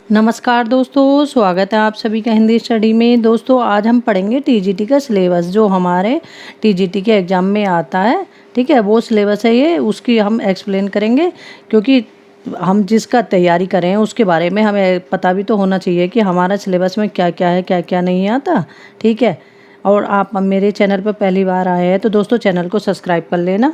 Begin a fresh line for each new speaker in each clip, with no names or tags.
नमस्कार दोस्तों, स्वागत है आप सभी का हिंदी स्टडी में। दोस्तों आज हम पढ़ेंगे टीजीटी का सिलेबस जो हमारे टीजीटी के एग्ज़ाम में आता है। ठीक है, वो सिलेबस है ये, उसकी हम एक्सप्लेन करेंगे क्योंकि हम जिसका तैयारी करें उसके बारे में हमें पता भी तो होना चाहिए कि हमारा सिलेबस में क्या क्या है, क्या क्या नहीं आता। ठीक है, और आप मेरे चैनल पर पहली बार आए हैं तो दोस्तों चैनल को सब्सक्राइब कर लेना।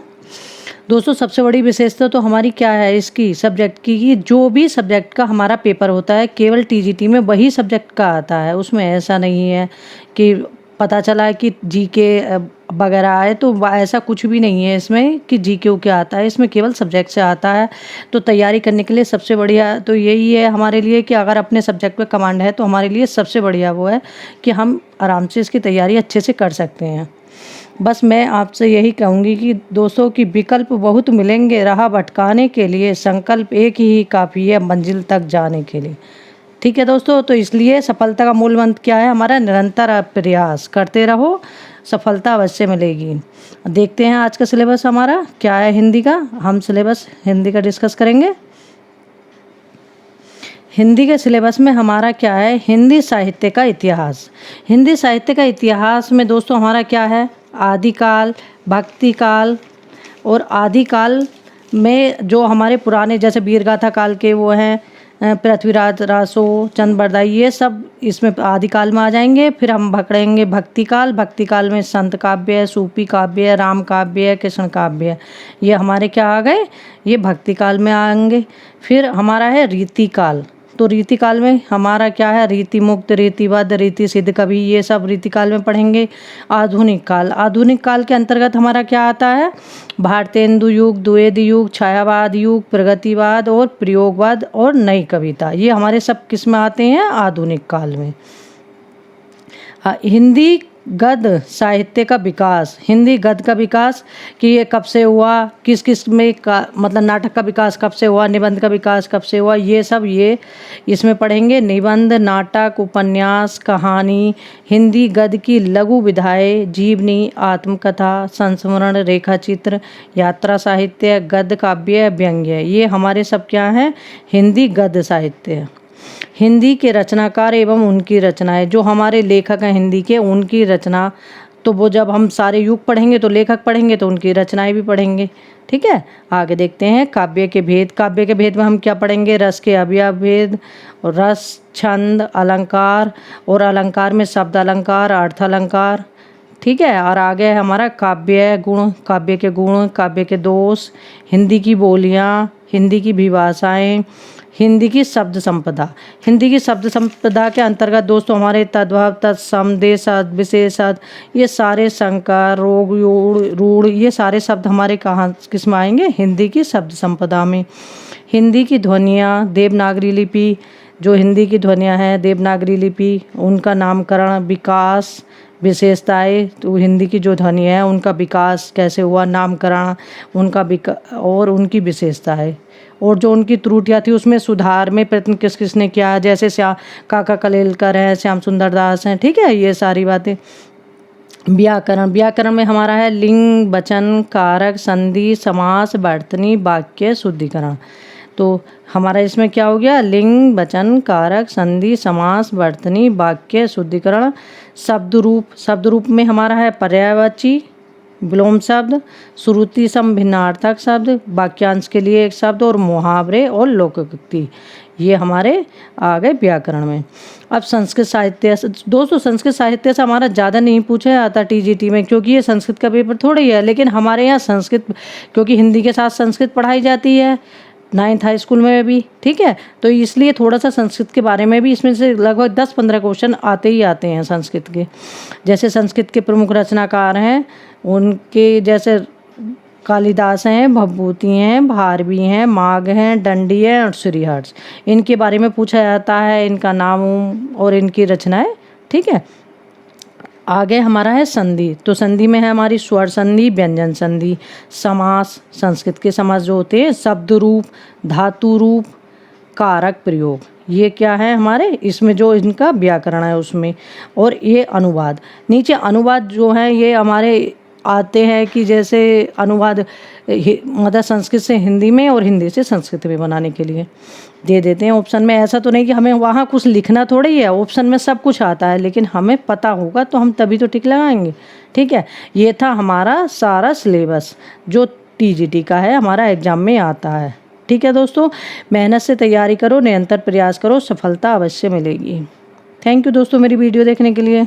दोस्तों सबसे बड़ी विशेषता तो हमारी क्या है इसकी सब्जेक्ट की, कि जो भी सब्जेक्ट का हमारा पेपर होता है केवल टीजीटी में वही सब्जेक्ट का आता है। उसमें ऐसा नहीं है कि पता चला है कि जीके वगैरह आए, तो ऐसा कुछ भी नहीं है इसमें कि जीके क्या आता है। इसमें केवल सब्जेक्ट से आता है। तो तैयारी करने के लिए सबसे बढ़िया तो यही है हमारे लिए कि अगर अपने सब्जेक्ट पे कमांड है तो हमारे लिए सबसे बढ़िया वो है कि हम आराम से इसकी तैयारी अच्छे से कर सकते हैं। बस मैं आपसे यही कहूँगी कि दोस्तों की विकल्प बहुत मिलेंगे, राह भटकाने के लिए संकल्प एक ही काफ़ी है मंजिल तक जाने के लिए। ठीक है दोस्तों, तो इसलिए सफलता का मूल मंत्र क्या है हमारा? निरंतर प्रयास करते रहो, सफलता अवश्य मिलेगी। देखते हैं आज का सिलेबस हमारा क्या है। हिंदी का हम सिलेबस हिंदी का डिस्कस करेंगे। हिंदी के सिलेबस में हमारा क्या है? हिंदी साहित्य का इतिहास। हिंदी साहित्य का इतिहास में दोस्तों हमारा क्या है? आदिकाल, भक्तिकाल और आदिकाल में जो हमारे पुराने जैसे वीरगाथा काल के वो हैं पृथ्वीराज रासो, चंद बरदाई, ये सब इसमें आदिकाल में आ जाएंगे। फिर हम पकड़ेंगे भक्तिकाल। भक्तिकाल में संत काव्य है, सूफी काव्य है, राम काव्य है, कृष्ण काव्य है, ये हमारे क्या आ गए? ये भक्तिकाल में आएंगे। फिर हमारा है रीतिकाल। तो रीतिकाल में हमारा क्या है? रीति मुक्त, रीतिबद्ध, रीति सिद्ध कवि, ये सब रीतिकाल में पढ़ेंगे। आधुनिक काल, आधुनिक काल के अंतर्गत हमारा क्या आता है? भारतेंदु युग, द्वैध युग, छायावाद युग, प्रगतिवाद और प्रयोगवाद और नई कविता, ये हमारे सब किस में आते हैं? आधुनिक काल में। हिंदी गद्य साहित्य का विकास, हिंदी गद्य का विकास कि ये कब से हुआ, किस किस में का मतलब नाटक का विकास कब से हुआ, निबंध का विकास कब से हुआ, ये सब ये इसमें पढ़ेंगे। निबंध, नाटक, उपन्यास, कहानी, हिंदी गद्य की लघु विधाएं, जीवनी, आत्मकथा, संस्मरण, रेखाचित्र, यात्रा साहित्य, गद्य काव्य, व्यंग्य, ये हमारे सब क्या हैं? हिंदी गद्य साहित्य। हिंदी के रचनाकार एवं उनकी रचनाएं, जो हमारे लेखक हैं हिंदी के, उनकी रचना, तो वो जब हम सारे युग पढ़ेंगे तो लेखक पढ़ेंगे तो उनकी रचनाएं भी पढ़ेंगे। ठीक है, आगे देखते हैं काव्य के भेद। काव्य के भेद में हम क्या पढ़ेंगे? रस के अवयव भेद, रस, छंद, अलंकार, और अलंकार में शब्द अलंकार, अर्थ अलंकार। ठीक है, और आगे है हमारा काव्य गुण, काव्य के गुण, काव्य के दोष, हिंदी की बोलियाँ, हिंदी की विभाषाएँ, हिंदी की शब्द संपदा। हिंदी की शब्द संपदा के अंतर्गत दोस्तों हमारे तद्भव, तत्सम, देशद, विशेषद, ये सारे संकर, रोग, रूढ़, ये सारे शब्द हमारे कहाँ किस में आएंगे? हिंदी की शब्द संपदा में। हिंदी की ध्वनियाँ, देवनागरी लिपि, जो हिंदी की ध्वनियाँ हैं देवनागरी लिपि, उनका नामकरण, विकास, विशेषताएं, तो हिंदी की जो ध्वनि है उनका विकास कैसे हुआ, नामकरण, उनका और उनकी विशेषताएं, और जो उनकी त्रुटियाँ थी उसमें सुधार में प्रयत्न किस किसने किया, जैसे काका कलेलकर हैं, श्याम सुंदर दास हैं। ठीक है, ये सारी बातें। व्याकरण, व्याकरण में हमारा है लिंग, वचन, कारक, संधि, समास, वर्तनी, वाक्य, शुद्धिकरण। तो हमारा इसमें क्या हो गया? लिंग, वचन, कारक, संधि, समास, वर्तनी, वाक्य, शुद्धिकरण। शब्द रूप, शब्द रूप में हमारा है पर्यायवाची, विलोम शब्द, श्रुति सम भिन्नार्थक शब्द, वाक्यांश के लिए एक शब्द, और मुहावरे और लोकोक्ति, ये हमारे आ गए व्याकरण में। अब संस्कृत साहित्य, दोस्तों संस्कृत साहित्य से हमारा ज़्यादा नहीं पूछा जाता टीजीटी में, क्योंकि ये संस्कृत का पेपर थोड़ा ही है, लेकिन हमारे यहाँ संस्कृत, क्योंकि हिंदी के साथ संस्कृत पढ़ाई जाती है 9th हाई स्कूल में भी। ठीक है, तो इसलिए थोड़ा सा संस्कृत के बारे में भी इसमें से लगभग 10-15 क्वेश्चन आते ही आते हैं संस्कृत के। जैसे संस्कृत के प्रमुख रचनाकार हैं उनके जैसे कालिदास हैं, भवभूति हैं, भारवी हैं, माघ हैं, दंडी हैं और श्रीहर्ष, इनके बारे में पूछा जाता है, इनका नाम और इनकी रचनाएं। ठीक है, आगे हमारा है संधि। तो संधि में है हमारी स्वर संधि, व्यंजन संधि, समास, संस्कृत के समास जो होते हैं, शब्द रूप, धातु रूप, कारक प्रयोग, ये क्या है हमारे इसमें जो इनका व्याकरण है उसमें। और ये अनुवाद, नीचे अनुवाद जो है ये हमारे आते हैं कि जैसे अनुवाद मतलब संस्कृत से हिंदी में और हिंदी से संस्कृत में बनाने के लिए दे देते हैं ऑप्शन में। ऐसा तो नहीं कि हमें वहाँ कुछ लिखना थोड़ा ही है, ऑप्शन में सब कुछ आता है, लेकिन हमें पता होगा तो हम तभी तो टिक लगाएंगे। ठीक है, ये था हमारा सारा सिलेबस जो टीजीटी का है, हमारा एग्जाम में आता है। ठीक है दोस्तों, मेहनत से तैयारी करो, निरंतर प्रयास करो, सफलता अवश्य मिलेगी। थैंक यू दोस्तों मेरी वीडियो देखने के लिए।